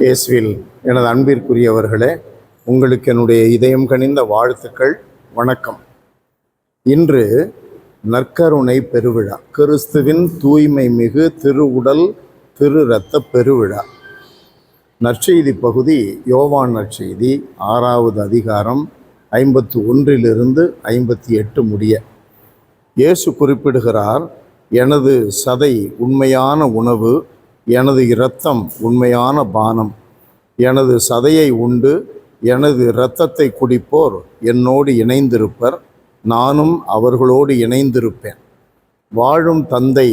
இயேசுவில் எனது அன்பிற்குரியவர்களே, உங்களுக்கு என்னுடைய இதயம் கனிந்த வாழ்த்துக்கள், வணக்கம். இன்று நற்கருணை பெருவிழா, கிறிஸ்துவின் தூய்மை மிகு திருவுடல் திரு இரத்த பெருவிழா. நற்செய்தி பகுதி யோவான் நற்செய்தி 6வது அதிகாரம் 51 58 முடிய. இயேசு குறிப்பிடுகிறார், எனது சதை உண்மையான உணவு, எனது இரத்தம் உண்மையான பானம். எனது சதையை உண்டு எனது இரத்தத்தை குடிப்போர் என்னோடு இணைந்திருப்பர், நானும் அவர்களோடு இணைந்திருப்பேன். வாழும் தந்தை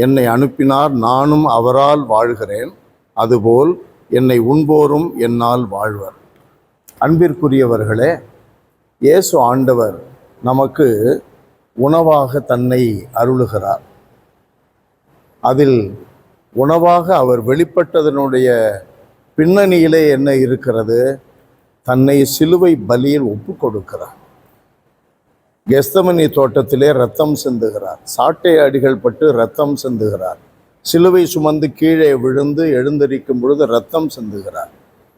என்னை அனுப்பினார், நானும் அவரால் வாழ்கிறேன். அதுபோல் என்னை உண்போரும் என்னால் வாழ்வர். அன்பிற்குரியவர்களே, இயேசு ஆண்டவர் நமக்கு உணவாக தன்னை அருளுகிறார். அதில் உணவாக அவர் வெளிப்பட்டதனுடைய பின்னணியிலே என்ன இருக்கிறது? தன்னை சிலுவை பலியில் ஒப்பு கொடுக்கிறார். கெத்செமனே தோட்டத்திலே இரத்தம் சிந்துகிறார், சாட்டை அடிகள் பட்டு இரத்தம் சிந்துகிறார். சிலுவை சுமந்து கீழே விழுந்து எழுந்தரிக்கும் பொழுது இரத்தம் சிந்துகிறார்.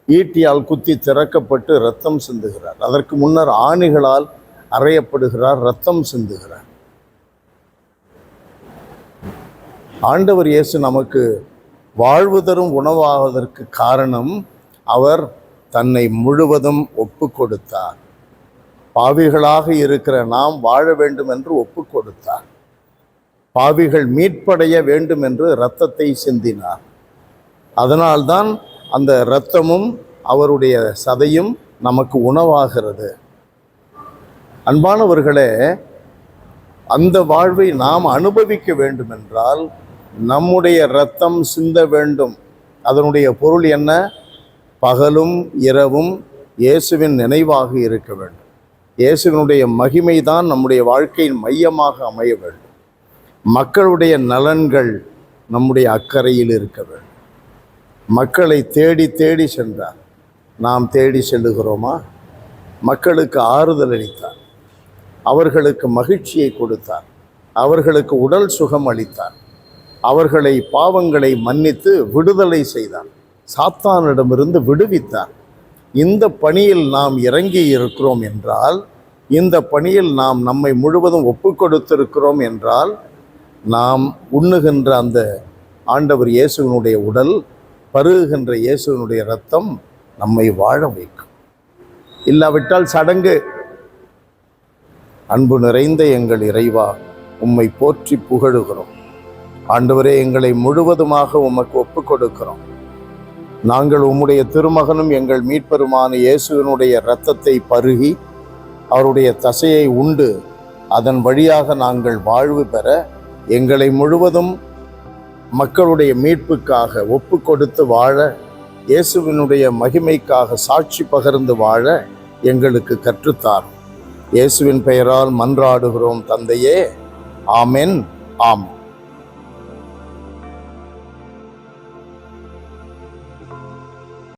ஈட்டியால் குத்தி திறக்கப்பட்டு இரத்தம் சிந்துகிறார். அதற்கு முன்னர் ஆணிகளால் அறையப்படுகிறார், இரத்தம் சிந்துகிறார். ஆண்டவர் இயேசு நமக்கு வாழ்வு தரும் உணவாவதற்கு காரணம், அவர் தன்னை முழுவதும் ஒப்பு கொடுத்தார். பாவிகளாக இருக்கிற நாம் வாழ வேண்டும் என்று ஒப்பு கொடுத்தார். பாவிகள் மீட்படைய வேண்டும் என்று இரத்தத்தை சிந்தினார். அதனால்தான் அந்த இரத்தமும் அவருடைய சதையும் நமக்கு உணவாகிறது. அன்பானவர்களே, அந்த வாழ்வை நாம் அனுபவிக்க வேண்டும் என்றால் நம்முடைய இரத்தம் சிந்த வேண்டும். அதனுடைய பொருள் என்ன? பகலும் இரவும் இயேசுவின் நினைவாக இருக்க வேண்டும். இயேசுவினுடைய மகிமை தான் நம்முடைய வாழ்க்கையின் மையமாக அமைய வேண்டும். மக்களுடைய நலன்கள் நம்முடைய அக்கறையில் இருக்க வேண்டும். மக்களை தேடி தேடி சென்றார். நாம் தேடி செல்லுகிறோமா? மக்களுக்கு ஆறுதல் அளித்தார், அவர்களுக்கு மகிழ்ச்சியை கொடுத்தார், அவர்களுக்கு உடல் சுகம் அளித்தார், அவர்களை பாவங்களை மன்னித்து விடுதலை செய்தார், சாத்தானிடமிருந்து விடுவித்தார். இந்த பணியில் நாம் இறங்கி இருக்கிறோம் என்றால், இந்த பணியில் நாம் நம்மை முழுவதும் ஒப்பு கொடுத்திருக்கிறோம் என்றால், நாம் உண்ணுகின்ற அந்த ஆண்டவர் இயேசுவினுடைய உடல், பருகுகின்ற இயேசுவினுடைய இரத்தம் நம்மை வாழ வைக்கும். இல்லாவிட்டால் சடங்கு. அன்பு நிறைந்த எங்கள் இறைவா, உம்மை போற்றி புகழுகிறோம். ஆண்டவரே, எங்களை முழுவதுமாக உமக்கு ஒப்பு கொடுக்கிறோம். நாங்கள் உம்முடைய திருமகனும் எங்கள் மீட்பெருமான இயேசுவினுடைய இரத்தத்தை பருகி அவருடைய தசையை உண்டு அதன் வழியாக நாங்கள் வாழ்வு பெற எங்களை முழுவதும் மக்களுடைய மீட்புக்காக ஒப்பு கொடுத்து வாழ, இயேசுவினுடைய மகிமைக்காக சாட்சி பகிர்ந்து வாழ எங்களுக்கு கற்றுத்தார். இயேசுவின் பெயரால் மன்றாடுகிறோம் தந்தையே. ஆமென். ஆமென்.